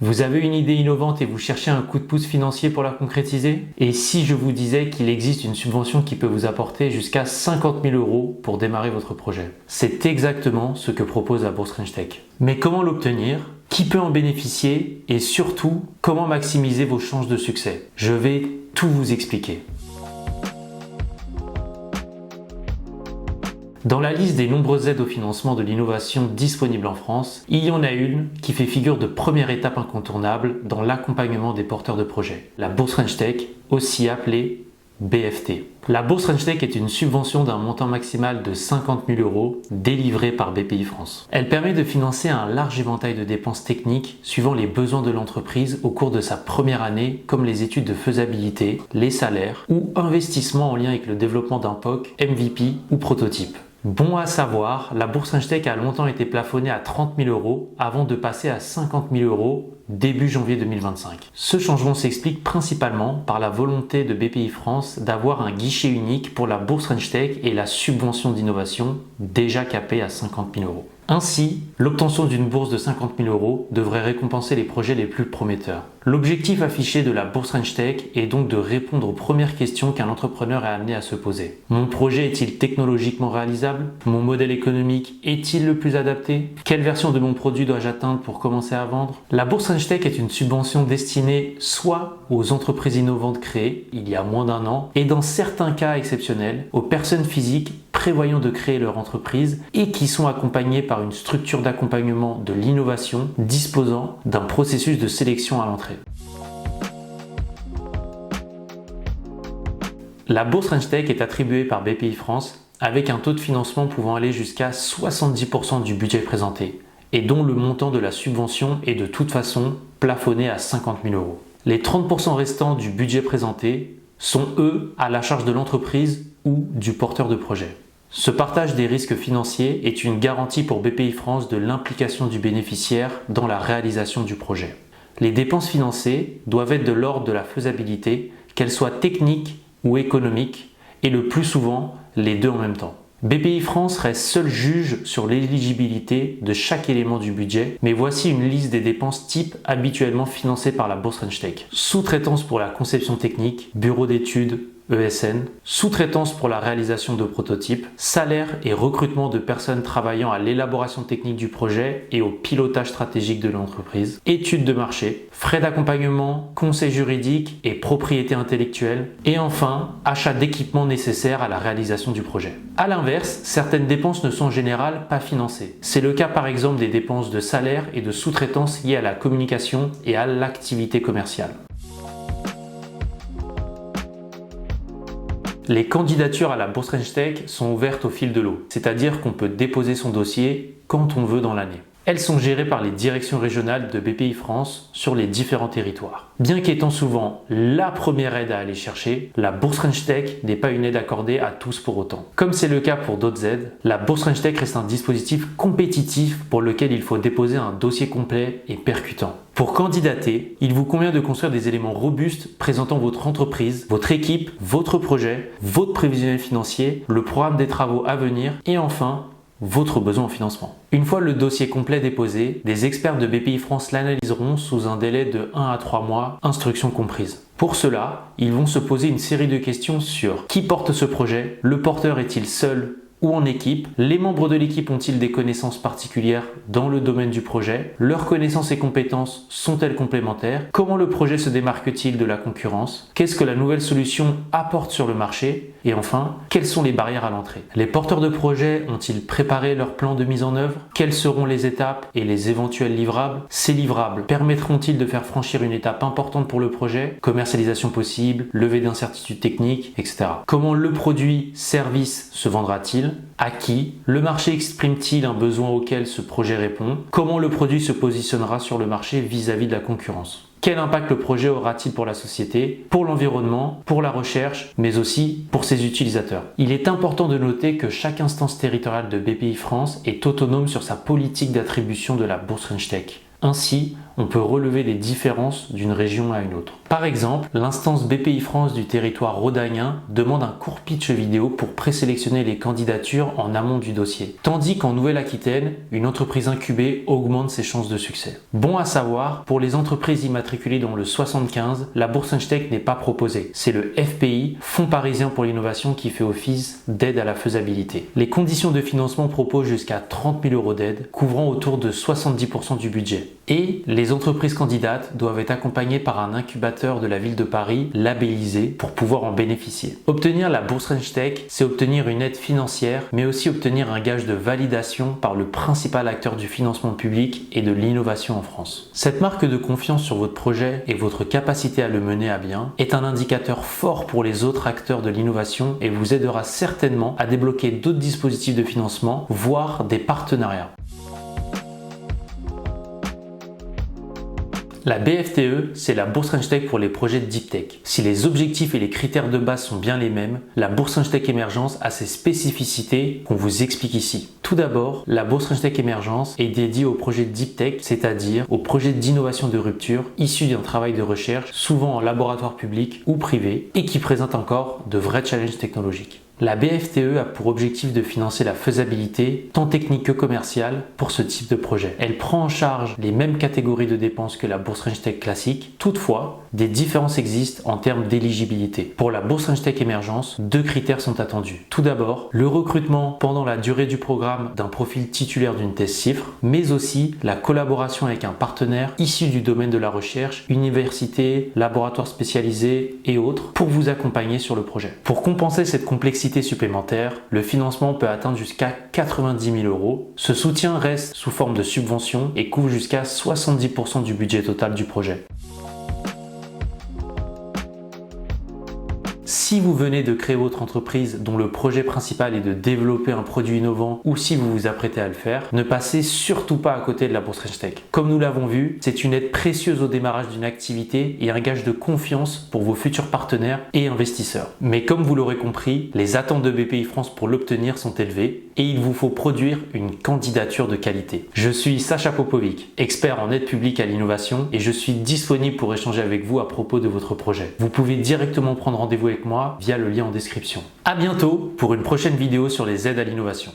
Vous avez une idée innovante et vous cherchez un coup de pouce financier pour la concrétiser? Et si je vous disais qu'il existe une subvention qui peut vous apporter jusqu'à 50 000 € pour démarrer votre projet? C'est exactement ce que propose la Bourse French Tech. Mais comment l'obtenir? Qui peut en bénéficier? Et surtout, comment maximiser vos chances de succès? Je vais tout vous expliquer. Dans la liste des nombreuses aides au financement de l'innovation disponibles en France, il y en a une qui fait figure de première étape incontournable dans l'accompagnement des porteurs de projets, la Bourse French Tech, aussi appelée BFT. La Bourse French Tech est une subvention d'un montant maximal de 50 000 € délivrée par BPI France. Elle permet de financer un large éventail de dépenses techniques suivant les besoins de l'entreprise au cours de sa première année, comme les études de faisabilité, les salaires ou investissements en lien avec le développement d'un POC, MVP ou prototype. Bon à savoir, la Bourse French Tech a longtemps été plafonnée à 30 000 € avant de passer à 50 000 € début janvier 2025. Ce changement s'explique principalement par la volonté de BPI France d'avoir un guichet unique pour la Bourse French Tech et la subvention d'innovation déjà capée à 50 000 €. Ainsi, l'obtention d'une bourse de 50 000 € devrait récompenser les projets les plus prometteurs. L'objectif affiché de la Bourse French Tech est donc de répondre aux premières questions qu'un entrepreneur est amené à se poser. Mon projet est-il technologiquement réalisable? Mon modèle économique est-il le plus adapté? Quelle version de mon produit dois-je atteindre pour commencer à vendre? La Bourse French Tech est une subvention destinée soit aux entreprises innovantes créées il y a moins d'un an et dans certains cas exceptionnels aux personnes physiques prévoyant de créer leur entreprise et qui sont accompagnées par une structure d'accompagnement de l'innovation disposant d'un processus de sélection à l'entrée. La Bourse French Tech est attribuée par BPI France avec un taux de financement pouvant aller jusqu'à 70% du budget présenté et dont le montant de la subvention est de toute façon plafonné à 50 000 €. Les 30% restants du budget présenté sont eux à la charge de l'entreprise ou du porteur de projet. Ce partage des risques financiers est une garantie pour BPI France de l'implication du bénéficiaire dans la réalisation du projet. Les dépenses financées doivent être de l'ordre de la faisabilité, qu'elles soient techniques ou économiques, et le plus souvent les deux en même temps. BPI France reste seul juge sur l'éligibilité de chaque élément du budget, mais voici une liste des dépenses types habituellement financées par la Bourse French Tech. Sous-traitance pour la conception technique, bureau d'études, ESN, sous-traitance pour la réalisation de prototypes, salaire et recrutement de personnes travaillant à l'élaboration technique du projet et au pilotage stratégique de l'entreprise, études de marché, frais d'accompagnement, conseil juridique et propriété intellectuelle, et enfin, achat d'équipements nécessaires à la réalisation du projet. A l'inverse, certaines dépenses ne sont en général pas financées. C'est le cas par exemple des dépenses de salaire et de sous-traitance liées à la communication et à l'activité commerciale. Les candidatures à la Bourse French Tech sont ouvertes au fil de l'eau, c'est-à-dire qu'on peut déposer son dossier quand on veut dans l'année. Elles sont gérées par les directions régionales de BPI France sur les différents territoires. Bien qu'étant souvent la première aide à aller chercher, la Bourse French Tech n'est pas une aide accordée à tous pour autant. Comme c'est le cas pour d'autres aides, la Bourse French Tech reste un dispositif compétitif pour lequel il faut déposer un dossier complet et percutant. Pour candidater, il vous convient de construire des éléments robustes présentant votre entreprise, votre équipe, votre projet, votre prévisionnel financier, le programme des travaux à venir et enfin, votre besoin en financement. Une fois le dossier complet déposé, des experts de BPI France l'analyseront sous un délai de 1 à 3 mois, instructions comprises. Pour cela, ils vont se poser une série de questions sur qui porte ce projet, le porteur est-il seul ou en équipe, les membres de l'équipe ont-ils des connaissances particulières dans le domaine du projet, leurs connaissances et compétences sont-elles complémentaires, comment le projet se démarque-t-il de la concurrence, qu'est-ce que la nouvelle solution apporte sur le marché et enfin, quelles sont les barrières à l'entrée. Les porteurs de projet ont-ils préparé leur plan de mise en œuvre, quelles seront les étapes et les éventuels livrables, ces livrables permettront-ils de faire franchir une étape importante pour le projet, commercialisation possible, levée d'incertitudes techniques, etc. Comment le produit, service se vendra-t-il, à qui, le marché exprime-t-il un besoin auquel ce projet répond, comment le produit se positionnera sur le marché vis-à-vis de la concurrence. Quel impact le projet aura-t-il pour la société, pour l'environnement, pour la recherche, mais aussi pour ses utilisateurs. Il est important de noter que chaque instance territoriale de BPI France est autonome sur sa politique d'attribution de la Bourse French Tech. Ainsi, on peut relever les différences d'une région à une autre. Par exemple, l'instance BPI France du territoire rhodanien demande un court pitch vidéo pour présélectionner les candidatures en amont du dossier. Tandis qu'en Nouvelle-Aquitaine, une entreprise incubée augmente ses chances de succès. Bon à savoir, pour les entreprises immatriculées dans le 75, la bourse French-Tech n'est pas proposée. C'est le FPI, Fonds parisien pour l'innovation, qui fait office d'aide à la faisabilité. Les conditions de financement proposent jusqu'à 30 000 € d'aide, couvrant autour de 70% du budget. Et les entreprises candidates doivent être accompagnées par un incubateur de la ville de Paris labellisé pour pouvoir en bénéficier. Obtenir la bourse French-Tech, c'est obtenir une aide financière, mais aussi obtenir un gage de validation par le principal acteur du financement public et de l'innovation en France. Cette marque de confiance sur votre projet et votre capacité à le mener à bien est un indicateur fort pour les autres acteurs de l'innovation et vous aidera certainement à débloquer d'autres dispositifs de financement, voire des partenariats. La BFTE, c'est la bourse French-Tech pour les projets de Deep Tech. Si les objectifs et les critères de base sont bien les mêmes, la bourse French-Tech Émergence a ses spécificités qu'on vous explique ici. Tout d'abord, la bourse French-Tech Émergence est dédiée aux projets de Deep Tech, c'est-à-dire aux projets d'innovation de rupture issus d'un travail de recherche, souvent en laboratoire public ou privé, et qui présentent encore de vrais challenges technologiques. La BFTE a pour objectif de financer la faisabilité, tant technique que commerciale, pour ce type de projet. Elle prend en charge les mêmes catégories de dépenses que la bourse French-Tech classique. Toutefois, des différences existent en termes d'éligibilité. Pour la bourse French-Tech Émergence, 2 critères sont attendus. Tout d'abord, le recrutement pendant la durée du programme d'un profil titulaire d'une thèse CIFRE, mais aussi la collaboration avec un partenaire issu du domaine de la recherche, université, laboratoire spécialisé et autres, pour vous accompagner sur le projet. Pour compenser cette complexité supplémentaire, le financement peut atteindre jusqu'à 90 000 €. Ce soutien reste sous forme de subvention et couvre jusqu'à 70% du budget total du projet. Si vous venez de créer votre entreprise dont le projet principal est de développer un produit innovant ou si vous vous apprêtez à le faire, ne passez surtout pas à côté de la bourse French-Tech. Comme nous l'avons vu, c'est une aide précieuse au démarrage d'une activité et un gage de confiance pour vos futurs partenaires et investisseurs. Mais comme vous l'aurez compris, les attentes de BPI France pour l'obtenir sont élevées et il vous faut produire une candidature de qualité. Je suis Sacha Popovic, expert en aide publique à l'innovation et je suis disponible pour échanger avec vous à propos de votre projet. Vous pouvez directement prendre rendez-vous avec moi via le lien en description. À bientôt pour une prochaine vidéo sur les aides à l'innovation.